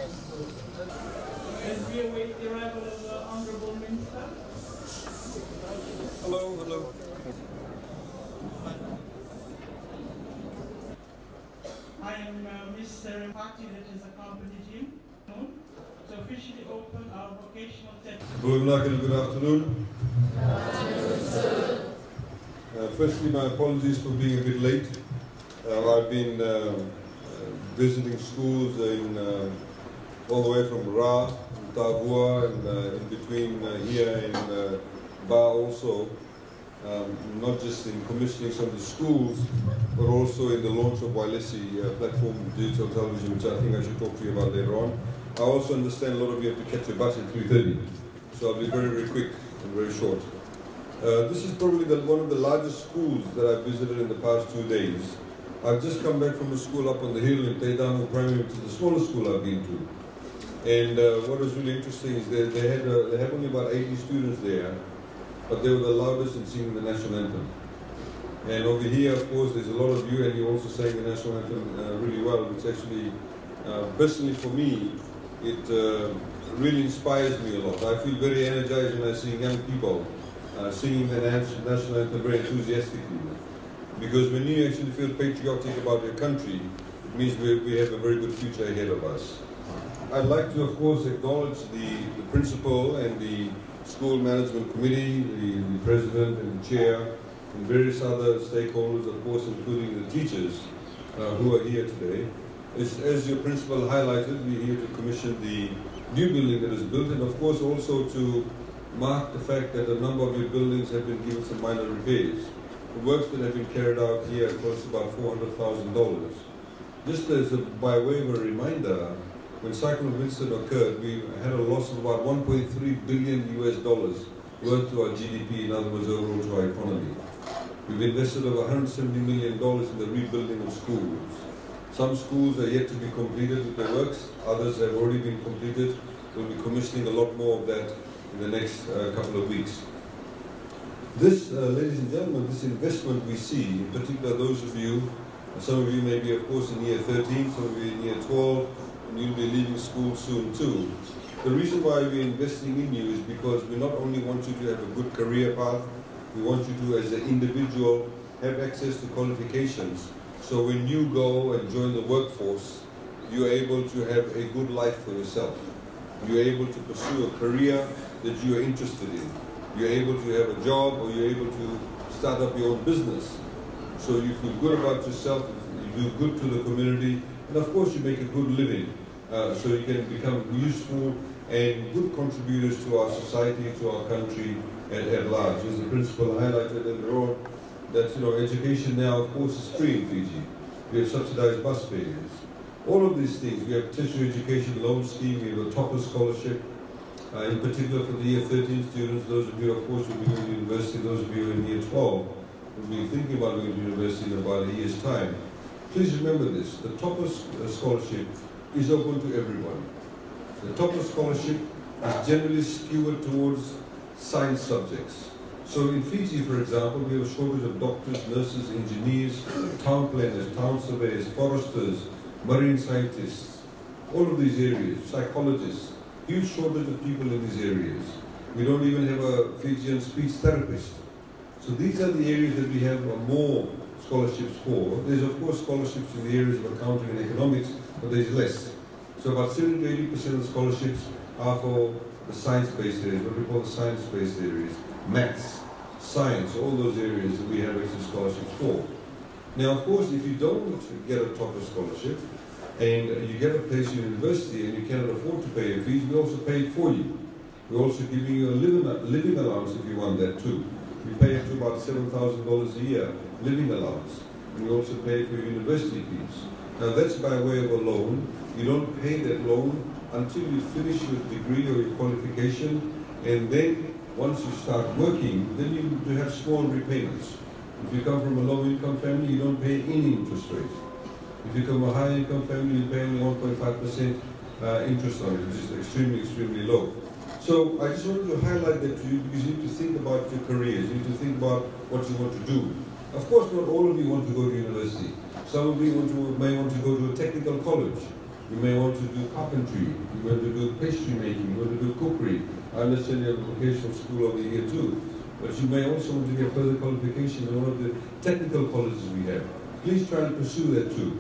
As we await the arrival of the Honourable Minister. Hello, hello. I am Ms. Sarah Party that has accompanied him to officially open our vocational technical. Good afternoon. Firstly, my apologies for being a bit late. I've been visiting schools all the way from Ra, Tavua, and in between here in Ba also. Not just in commissioning some of the schools, but also in the launch of Wailesi platform digital television, which I think I should talk to you about later on. I also understand a lot of you have to catch a bus at 3:30, so I'll be very, very quick and very short. This is probably one of the largest schools that I've visited in the past 2 days. I've just come back from a school up on the hill in Teidano Primary, which is the smallest school I've been to. And what was really interesting is they have only about 80 students there, but they were the loudest in singing the national anthem. And over here, of course, there's a lot of you, and you also sang the national anthem really well, which actually, personally for me, it really inspires me a lot. I feel very energized when I see young people singing the national anthem very enthusiastically. Because when you actually feel patriotic about your country, it means we have a very good future ahead of us. I'd like to, of course, acknowledge the principal and the school management committee, the president and the chair, and various other stakeholders, of course, including the teachers who are here today. As your principal highlighted, we're here to commission the new building that is built, and of course also to mark the fact that a number of your buildings have been given some minor repairs. The works that have been carried out here cost about $400,000. Just by way of a reminder, when Cyclone Winston occurred, we had a loss of about $1.3 billion worth to our GDP, in other words, overall to our economy. We've invested over $170 million in the rebuilding of schools. Some schools are yet to be completed with their works, others have already been completed. We'll be commissioning a lot more of that in the next couple of weeks. This, ladies and gentlemen, this investment we see, in particular those of you, some of you may be of course in year 13, some of you in year 12, and you'll be leaving school soon too. The reason why we're investing in you is because we not only want you to have a good career path, we want you to, as an individual, have access to qualifications. So when you go and join the workforce, you're able to have a good life for yourself. You're able to pursue a career that you are interested in. You're able to have a job, or you're able to start up your own business. So you feel good about yourself, you do good to the community, and of course you make a good living. So you can become useful and good contributors to our society, to our country at large. As the principal highlighted earlier on, that education now, of course, is free in Fiji. We have subsidized bus fares. All of these things. We have a tertiary education loan scheme. We have a topper scholarship. In particular for the year 13 students, those of you, of course, will be going to university. Those of you in year 12 will be thinking about going to university in about a year's time. Please remember this. The topper scholarship is open to everyone. The topper scholarship is generally skewed towards science subjects. So in Fiji, for example, we have a shortage of doctors, nurses, engineers, town planners, town surveyors, foresters, marine scientists, all of these areas, psychologists, huge shortage of people in these areas. We don't even have a Fijian speech therapist. So these are the areas that we have more scholarships for. There's of course scholarships in the areas of accounting and economics, but there's less. So about 70 to 80% of the scholarships are for the science-based areas, what we call the science-based areas. Maths, science, all those areas that we have extra scholarships for. Now, of course, if you don't get a topper scholarship and you get a place in university and you cannot afford to pay your fees, we also pay it for you. We're also giving you a living allowance if you want that too. We pay up to about $7,000 a year, living allowance. And we also pay for your university fees. Now, that's by way of a loan. You don't pay that loan until you finish your degree or your qualification, and then once you start working, then you have small repayments. If you come from a low-income family, you don't pay any interest rate. If you come from a high-income family, you pay only 1.5% interest on it, which is extremely, extremely low. So I just wanted to highlight that to you because you need to think about your careers. You need to think about what you want to do. Of course, not all of you want to go to university. Some of you may want to go to a technical college. You may want to do carpentry, you want to do pastry making, you want to do cookery. I understand you have a vocational school over here too. But you may also want to get further qualifications in one of the technical colleges we have. Please try to pursue that too.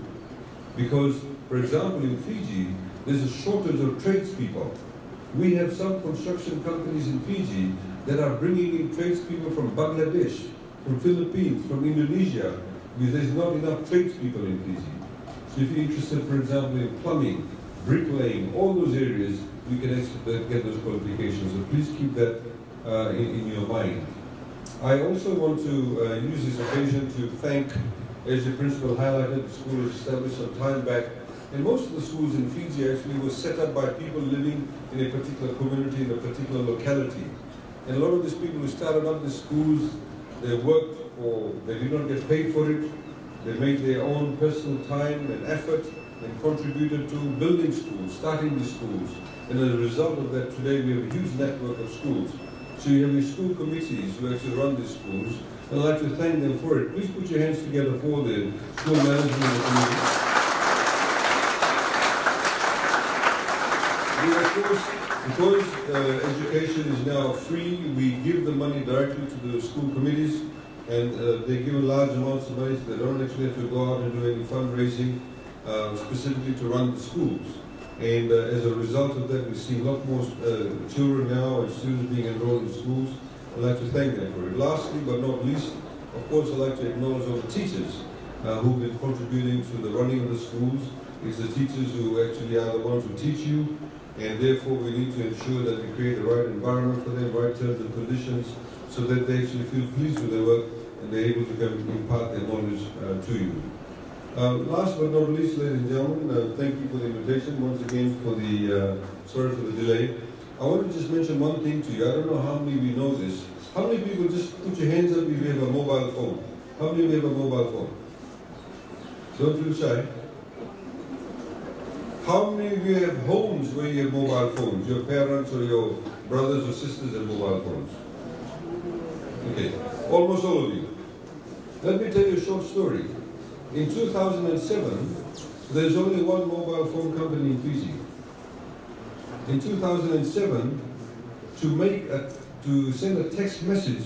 Because, for example, in Fiji, there's a shortage of tradespeople. We have some construction companies in Fiji that are bringing in tradespeople from Bangladesh, from Philippines, from Indonesia, because there's not enough tradespeople in Fiji. So if you're interested, for example, in plumbing, bricklaying, all those areas, you can actually get those qualifications. So please keep that in your mind. I also want to use this occasion to thank, as the principal highlighted, the school was established some time back. And most of the schools in Fiji actually were set up by people living in a particular community, in a particular locality. And a lot of these people who started up the schools, they worked for, they did not get paid for it. They made their own personal time and effort and contributed to building schools, starting the schools. And as a result of that, today we have a huge network of schools. So you have your school committees who actually run these schools. And I'd like to thank them for it. Please put your hands together for the school management committee. Of course, because education is now free, we give the money directly to the school committees, and they give large amounts of money, so they don't actually have to go out and do any fundraising specifically to run the schools. And as a result of that, we see a lot more children now and students being enrolled in schools. I'd like to thank them for it. Lastly, but not least, of course, I'd like to acknowledge all the teachers who've been contributing to the running of the schools. It's the teachers who actually are the ones who teach you, and therefore we need to ensure that we create the right environment for them, right terms and conditions, so that they actually feel pleased with their work and they're able to come and impart their knowledge to you. Last but not least, ladies and gentlemen, thank you for the invitation once again for the, sorry for the delay. I want to just mention one thing to you. I don't know how many of you know this. How many people, just put your hands up if you have a mobile phone? How many of you have a mobile phone? Don't feel shy. How many of you have homes where you have mobile phones? Your parents or your brothers or sisters have mobile phones? Okay, almost all of you. Let me tell you a short story. In 2007, there's only one mobile phone company in Fiji. In 2007, to send a text message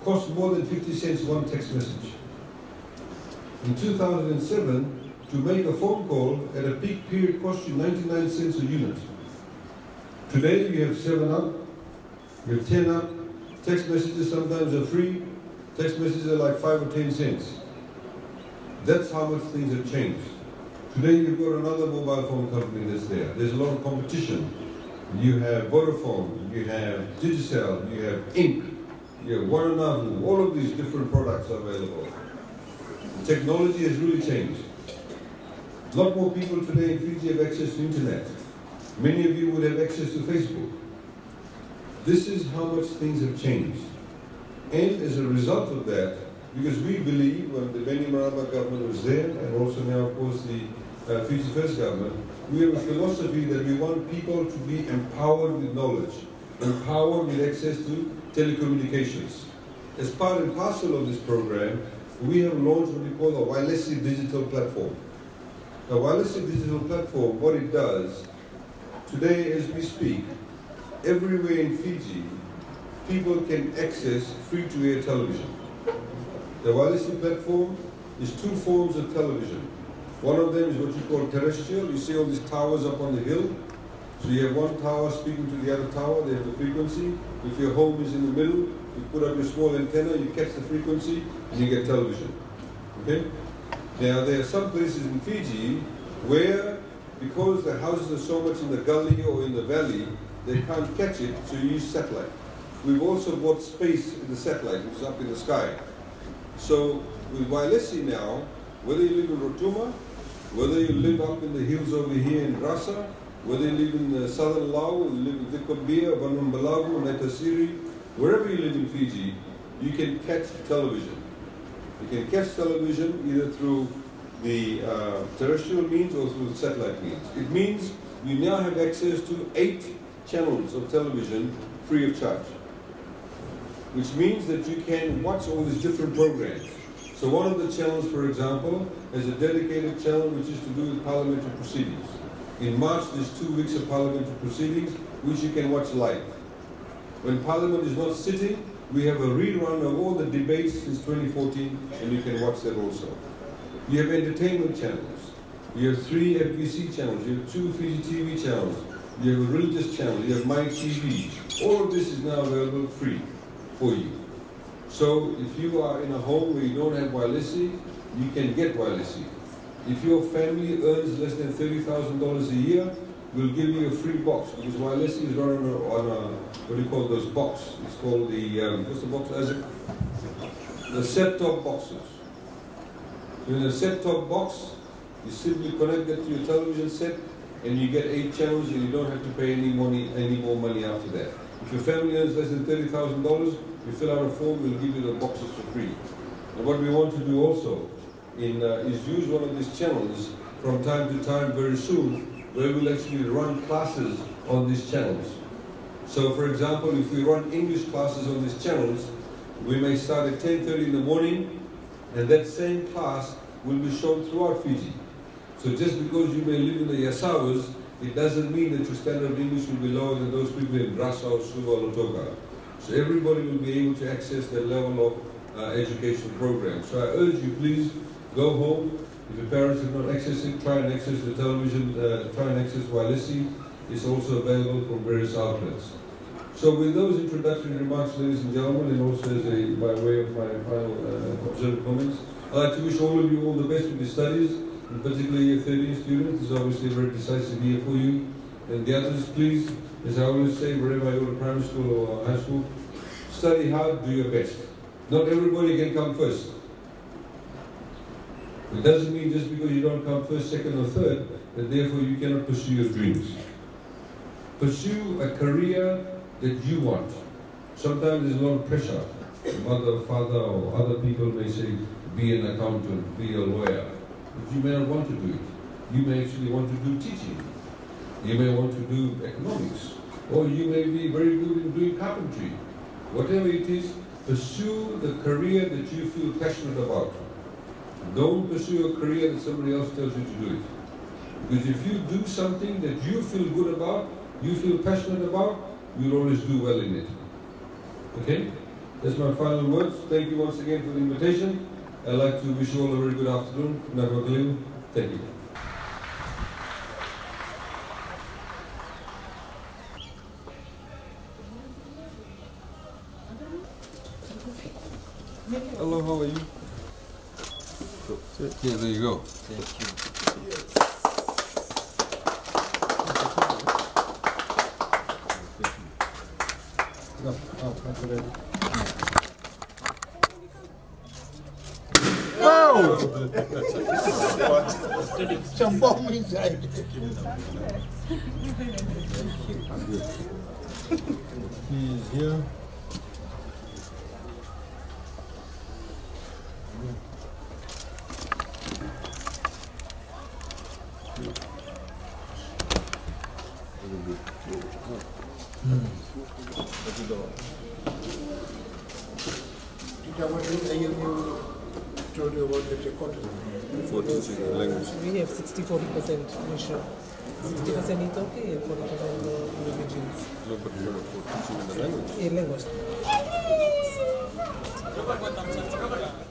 cost more than 50 cents one text message. In 2007, to make a phone call at a peak period cost you 99 cents a unit. Today we have 7-up, we have 10-up, text messages sometimes are free, text messages are like 5 or 10 cents. That's how much things have changed. Today you've got another mobile phone company that's there. There's a lot of competition. You have Vodafone, you have Digicel, you have Inc, you have Waranavu, all of these different products are available. The technology has really changed. A lot more people today in Fiji have access to internet. Many of you would have access to Facebook. This is how much things have changed. And as a result of that, because we believe when the Bainimarama government was there, and also now of course the Fiji First government, we have a philosophy that we want people to be empowered with knowledge, empowered with access to telecommunications. As part and parcel of this program, we have launched what we call the Wailesi Digital Platform. The Wailesi Digital Platform, what it does, today as we speak, everywhere in Fiji, people can access free-to-air television. The Wailesi platform is two forms of television. One of them is what you call terrestrial. You see all these towers up on the hill. So you have one tower speaking to the other tower, they have the frequency. If your home is in the middle, you put up your small antenna, you catch the frequency, and you get television. Okay? Now, there are some places in Fiji where, because the houses are so much in the gully or in the valley, they can't catch it, so you use satellite. We've also bought space in the satellite, which is up in the sky. So, with Wailesi now, whether you live in Rotuma, whether you live up in the hills over here in Rasa, whether you live in southern Lao, you live in Vikobia, Vanumbalavu, Natasiri, wherever you live in Fiji, you can catch television. You can catch television either through the terrestrial means or through the satellite means. It means you now have access to 8 channels of television free of charge, which means that you can watch all these different programs. So one of the channels, for example, is a dedicated channel which is to do with parliamentary proceedings. In March, there's 2 weeks of parliamentary proceedings, which you can watch live. When Parliament is not sitting, we have a rerun of all the debates since 2014, and you can watch that also. You have entertainment channels. You have 3 FBC channels. You have 2 Fiji TV channels. You have a religious channel. You have My TV. All of this is now available free for you. So if you are in a home where you don't have Wailesi, you can get Wailesi. If your family earns less than $30,000 a year, we'll give you a free box, because Wailesi is run on a, what do you call those box? It's called the, what's the box, Isaac? The set-top boxes. In a set-top box, you simply connect that to your television set, and you get 8 channels, and you don't have to pay any more money after that. If your family earns less than $30,000, you fill out a form, we'll give you the boxes for free. And what we want to do also is use one of these channels from time to time very soon, where we'll actually run classes on these channels. So for example, if we run English classes on these channels, we may start at 10:30 in the morning, and that same class will be shown throughout Fiji. So just because you may live in the Yasawas, it doesn't mean that your standard of English will be lower than those people in Brasau, Suva, or Lotoka. So everybody will be able to access that level of education program. So I urge you, please go home. If your parents have not accessed it, try and access the television, try and access Wailesi. It's also available from various outlets. So with those introductory remarks, ladies and gentlemen, and also by way of my final observed comments, I'd like to wish all of you all the best with your studies, in particular year 13 students. It's obviously a very decisive year for you. And the others, please, as I always say, wherever I go to primary school or high school, study hard, do your best. Not everybody can come first. It doesn't mean just because you don't come first, second, or third, that therefore you cannot pursue your dreams. Pursue a career that you want. Sometimes there's a lot of pressure. Mother, father, or other people may say, be an accountant, be a lawyer. But you may not want to do it. You may actually want to do teaching. You may want to do economics. Or you may be very good in doing carpentry. Whatever it is, pursue the career that you feel passionate about. Don't pursue a career that somebody else tells you to do it. Because if you do something that you feel good about, you feel passionate about, you'll always do well in it. Okay? That's my final words. Thank you once again for the invitation. I'd like to wish you all a very good afternoon. Thank you. Hello, how are you? Yeah, there you go. Thank you. Some bomb inside. He's here. Told you about the recording. For teaching the language. We have 60-40% ratio. 60% Itoki and 40% religions. No, but for teaching the language. Language.